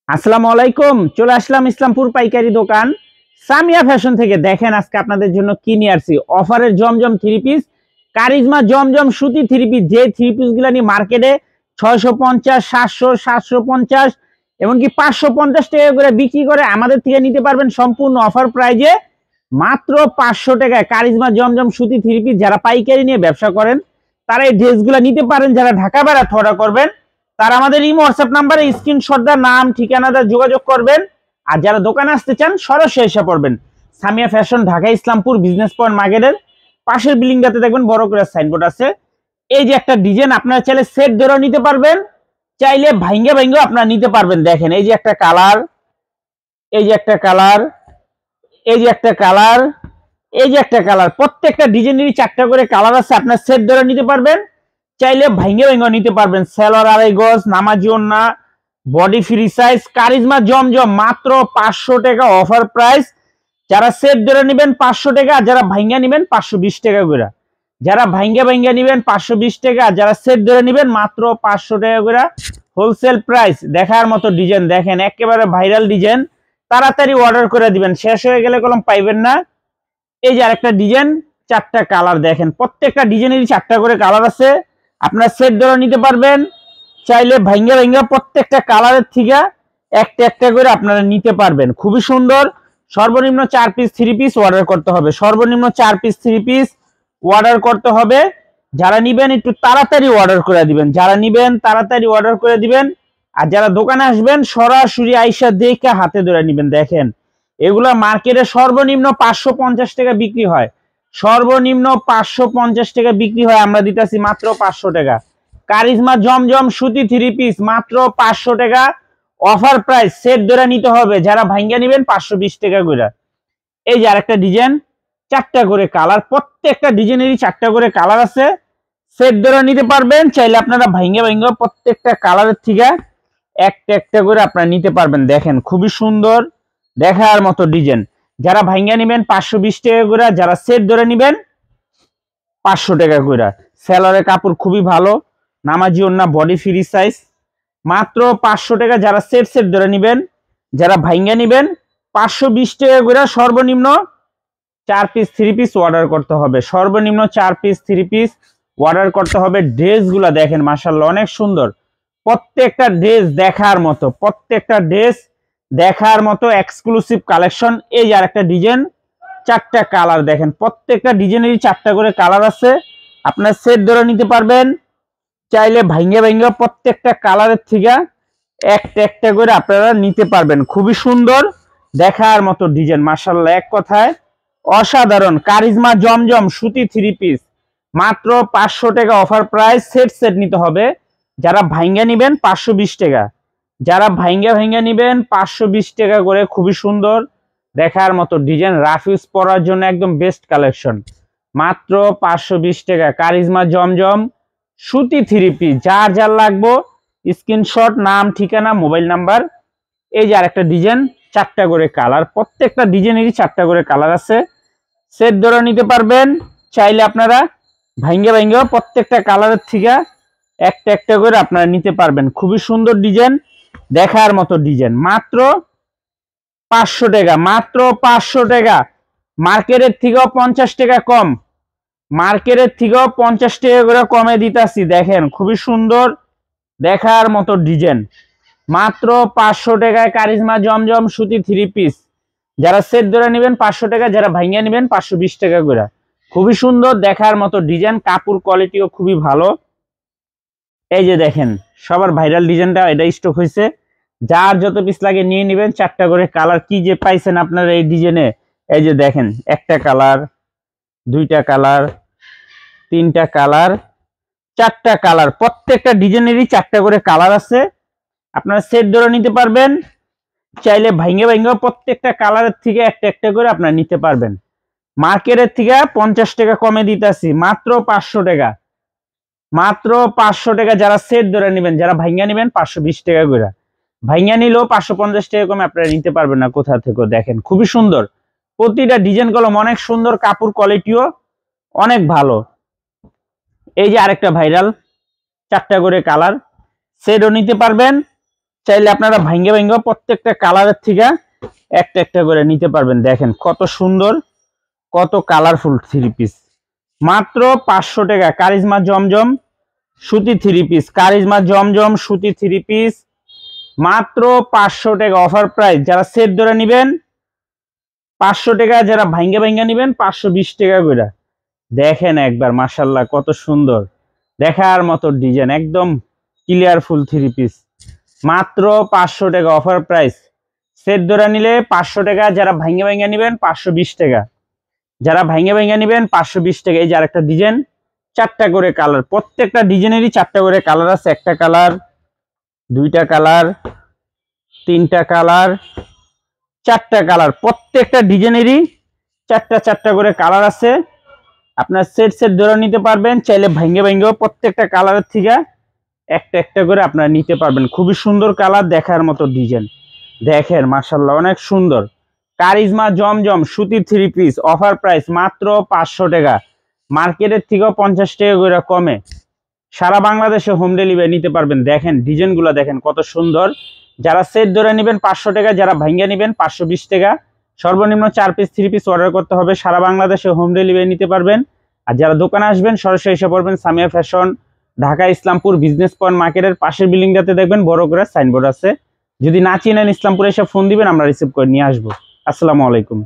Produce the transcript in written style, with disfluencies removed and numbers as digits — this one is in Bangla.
আসসালামু আলাইকুম। চলে আসলাম ইসলামপুর পাইকারি দোকান সামিয়া ফ্যাশন থেকে। দেখেন আজকে আপনাদের জন্য কি নিয়ে আসছি। অফারের জমজম থ্রি পিস, কারিজমা জমজম সুতি থ্রি পিস। যে থ্রি পিস গুলা নিয়ে মার্কেটে 650, 700, 750 এমনকি 550 টাকা করে বিক্রি করে, আমাদের থেকে নিতে পারবেন সম্পূর্ণ অফার প্রাইজে মাত্র 500 টাকায়। কারিজমা জমজম সুতি থ্রি পিস যারা পাইকারি নিয়ে ব্যবসা করেন তারা এই ড্রেসগুলো নিতে পারেন। যারা ঢাকা বেড়াতে অর্ডার করবেন তারা আমাদের এই হোয়াটসঅ্যাপ নাম্বারে স্ক্রিনশট দা নাম ঠিকানা দা যোগাযোগ করবেন। আর যারা দোকানে আসতে চান সরাসরি এসে পড়বেন। Samia fashion, Dhaka Islampur business point মার্কেটের পাশের বিল্ডিংটাতে দেখবেন বড় করে সাইনবোর্ড আছে। এই যে একটা ডিজাইন, আপনারা চাইলে সেট ধরেও নিতে পারবেন, চাইলে ভাঙ্গে ভাঙ্গেও আপনারা নিতে পারবেন। দেখেন এই যে একটা কালার, এই যে একটা কালার, এই যে একটা কালার, এই যে একটা কালার। প্রত্যেকটা ডিজাইনেরই 4টা করে কালার আছে। আপনার সেট ধরে নিতে পারবেন, চাইলে ভাঙ্গে ভাঙ্গে নিতে পারবেন। সেলর আড়াই গজ, নামাজি ওন্না, বডি ফ্রি সাইজ। কারিজমা জমজম মাত্র 500 টাকা অফার প্রাইস। যারা সেট ধরে নেবেন 500 টাকা, আর যারা ভাঙ্গা নেবেন 520 টাকা করে। যারা ভাঙ্গা ভাঙ্গা নেবেন 520 টাকা, আর যারা সেট ধরে নেবেন মাত্র 500 টাকা করে হোলসেল প্রাইস। দেখার মতো ডিজাইন, দেখেন একেবারে ভাইরাল ডিজাইন। তাড়াতাড়ি অর্ডার করে দিবেন, শেষ হয়ে গেলে কলম পাইবেন না। এই যে আরেকটা ডিজাইন, 4টা কালার। দেখেন প্রত্যেকটা ডিজাইনেরই 4টা করে কালার আছে। আপনার সেট ধরে নিতে পারবেন, চাইলে ভাঙ্গা ভাঙ্গা প্রত্যেকটা কালারের থেকে একটা একটা করে আপনারা নিতে পারবেন। খুবই সুন্দর। সর্বনিম্ন 4 পিস 3 পিস অর্ডার করতে হবে, সর্বনিম্ন 4 পিস 3 পিস অর্ডার করতে হবে। যারা নিবেন একটু তাড়াতাড়ি অর্ডার করে দিবেন, যারা নিবেন তাড়াতাড়ি অর্ডার করে দিবেন। আর যারা দোকানে আসবেন সরাসরি আইসা দেখে হাতে ধরে নিবেন। দেখেন এগুলা মার্কেটে সর্বনিম্ন 550 টাকা বিক্রি হয়, সর্বনিম্ন 550 টাকা বিক্রি হয়, আমরা দিতেছি মাত্র 500 টাকা। কারিজমা জমজম সুতি থ্রি পিস মাত্র 500 টাকা অফার প্রাইস। সেট ধরে নিতে হবে, যারা ভাঙ্গা নেবেন 520 টাকা করে। এই যে আরেকটা ডিজাইন, 4টা করে কালার। প্রত্যেকটা ডিজাইনেরই 4টা করে কালার আছে। সেট ধরে নিতে পারবেন, চাইলে আপনারা ভাঙ্গা ভাঙ্গা প্রত্যেকটা কালারের থেকে একটা একটা করে আপনারা নিতে পারবেন। দেখেন খুবই সুন্দর, দেখার মতো ডিজাইন। যারা ভাঙ্গা নেবেন 520 টাকা করে, যারা সেট ধরে নেবেন 500 টাকা করে। সেলরের কাপড় খুবই ভালো, নামাজি ওন্না, বডি ফ্রি সাইজ মাত্র 500 টাকা। যারা সেট সেট ধরে নেবেন, যারা ভাঙ্গা নেবেন 520 টাকা করে। সর্বনিম্ন 4 পিস 3 পিস অর্ডার করতে হবে, সর্বনিম্ন 4 পিস 3 পিস অর্ডার করতে হবে। ড্রেসগুলা দেখেন মাশাআল্লাহ অনেক সুন্দর, প্রত্যেকটা ড্রেস দেখার মতো, প্রত্যেকটা ড্রেস দেখার মতো এক্সক্লুসিভ কালেকশন। এই যে আরেকটা ডিজাইন, 4টা কালার। দেখেন প্রত্যেকটা ডিজাইনেরই 4টা করে কালার আছে। আপনার সেট ধরে নিতে পারবেন, চাইলে ভাঙ্গে ভাঙ্গে প্রত্যেকটা কালারের থেকে একটা একটা করে আপনারা নিতে পারবেন। খুবই সুন্দর, দেখার মতো ডিজাইন মাশাআল্লাহ, এক কথায় অসাধারণ। কারিজমা জমজম সুতি থ্রি পিস মাত্র 500 টাকা অফার প্রাইস। সেট সেট নিতে হবে, যারা ভাঙ্গা নিবেন 520 টাকা, যারা ভাঙ্গা ভাঙ্গা নিবেন 520 টাকা করে। খুবই সুন্দর, দেখার মতো ডিজাইন। রাফিউজ পরার জন্য একদম বেস্ট কালেকশন, মাত্র 520 টাকা। কারিজমা জমজম সুতি থ্রি পিস, যার যার লাগবো স্ক্রিনশট, নাম ঠিকানা মোবাইল নাম্বার। এই যে আরেকটা ডিজাইন, 4টা করে কালার। প্রত্যেকটা ডিজাইনেরই 4টা করে কালার আছে। সেট ধরে নিতে পারবেন, চাইলে আপনারা ভাঙ্গা ভাঙ্গা প্রত্যেকটা কালারের থেকে একটা একটা করে আপনারা নিতে পারবেন। খুবই সুন্দর ডিজাইন, দেখার মতো ডিজাইন। মাত্র 500 টাকা, মাত্র 500 টাকা। মার্কেটের থেকেও 50 টাকা কম, মার্কেটের থেকেও 50 টাকা করে কমে দিতেছি। দেখেন খুবই সুন্দর, দেখার মতো ডিজাইন। মাত্র 500 টাকায় কারিজমা জমজম সুতি থ্রি পিস। যারা সেট ধরে নেবেন 500 টাকা, যারা ভাঙ্গা নেবেন 520 টাকা করে। খুবই সুন্দর, দেখার মতো ডিজাইন। কাপড় কোয়ালিটিও খুবই ভালো। এই যে দেখেন সবার ভাইরাল ডিজাইনটা, এটা স্টক হয়েছে। যার যত পিস লাগে নিয়ে নেবেন। 4টা করে কালার। কি যে পাইছেন আপনারা এই ডিজাইনে, এই যে দেখেন একটা কালার, 2টা কালার, 3টা কালার, 4টা কালার। প্রত্যেকটা ডিজাইনেরই 4টা করে কালার আছে। আপনারা সেট ধরে নিতে পারবেন, চাইলে ভাঙ্গে ভাঙ্গে প্রত্যেকটা কালারের থেকে একটা একটা করে আপনারা নিতে পারবেন। মার্কেটের থেকে 50 টাকা কমে দিতেছি, মাত্র 500 টাকা, মাত্র 500 টাকা। যারা সেট ধরে নেবেন, যারা ভাঙ্গা নেবেন 520 টাকা করে। ভাঙ্গা নিলেও 550 টাকা কমে আপনারা নিতে পারবেন না কোথা থেকে। দেখেন খুবই সুন্দর, প্রতিটা ডিজাইন কলম অনেক সুন্দর, কাপড় কোয়ালিটিও অনেক ভালো। এই যে আরেকটা ভাইরাল, 4টা করে কালার। সেটও নিতে পারবেন, চাইলে আপনারা ভাঙ্গে ভাঙ্গে প্রত্যেকটা কালারের থেকে একটা একটা করে নিতে পারবেন। দেখেন কত সুন্দর, কত কালারফুল থ্রি পিস, মাত্র 500 টাকা। কারিজমা জমজম সুতি থ্রি পিস, কারিজমা জমজম সুতি থ্রি পিস মাত্র 500 টাকা অফার প্রাইস। যারা সেট ধরে নেবেন 500 টাকা, যারা ভাঙ্গে ভাঙ্গে নেবেন 520 টাকা করে। দেখেন একবার মাশাআল্লাহ কত সুন্দর, দেখার মতো ডিজাইন, একদম ক্লিয়ার ফুল থ্রি পিস মাত্র 500 টাকা অফার প্রাইস। সেট ধরে নিলে 500 টাকা, যারা ভাঙ্গে ভাঙ্গে নেবেন 520 টাকা, যারা ভাঙ্গে ভাঙ্গে নেবেন 520 টাকা। এই যে আরেকটা ডিজাইন, 4টা করে কালার, প্রত্যেকটা ডিজাইনেরই 4টা করে কালার আছে। একটা কালার, 2টা কালার, 3টা কালার, 4টা কালার, প্রত্যেকটা ডিজাইনেরই 4টা করে কালার আছে। আপনার সেট সেট ধরে নিতে পারবেন, চাইলে ভাঙ্গে ভাঙ্গেও প্রত্যেকটা কালারের থেকে একটা একটা করে আপনারা নিতে পারবেন। খুবই সুন্দর কালার, দেখার মতো ডিজাইন। দেখেন মাশাআল্লাহ অনেক সুন্দর। কারিজমা জমজম সুতি থ্রি পিস অফার প্রাইস মাত্র 500 টাকা, মার্কেটের থেকেও 50 টাকা করে কমে। সারা বাংলাদেশে হোম ডেলিভারি নিতে পারবেন। দেখেন ডিজাইনগুলো দেখেন কত সুন্দর। যারা সেট ধরে নেবেন 500 টাকা, যারা ভাঙ্গে নেবেন 520 টাকা। সর্বনিম্ন 4 পিস থ্রি পিস অর্ডার করতে হবে। সারা বাংলাদেশে হোম ডেলিভারি নিতে পারবেন। আর যারা দোকানে আসবেন সরাসরি এসে পড়বেন Samia fashion, Dhaka Islampur business point মার্কেটের পাশের বিল্ডিংটাতে দেখবেন বড় করে সাইনবোর্ড আছে। যদি না চিনেন ইসলামপুরে এসে ফোন দিবেন, আমরা রিসিভ করে নিয়ে আসবো। আসসালামু আলাইকুম।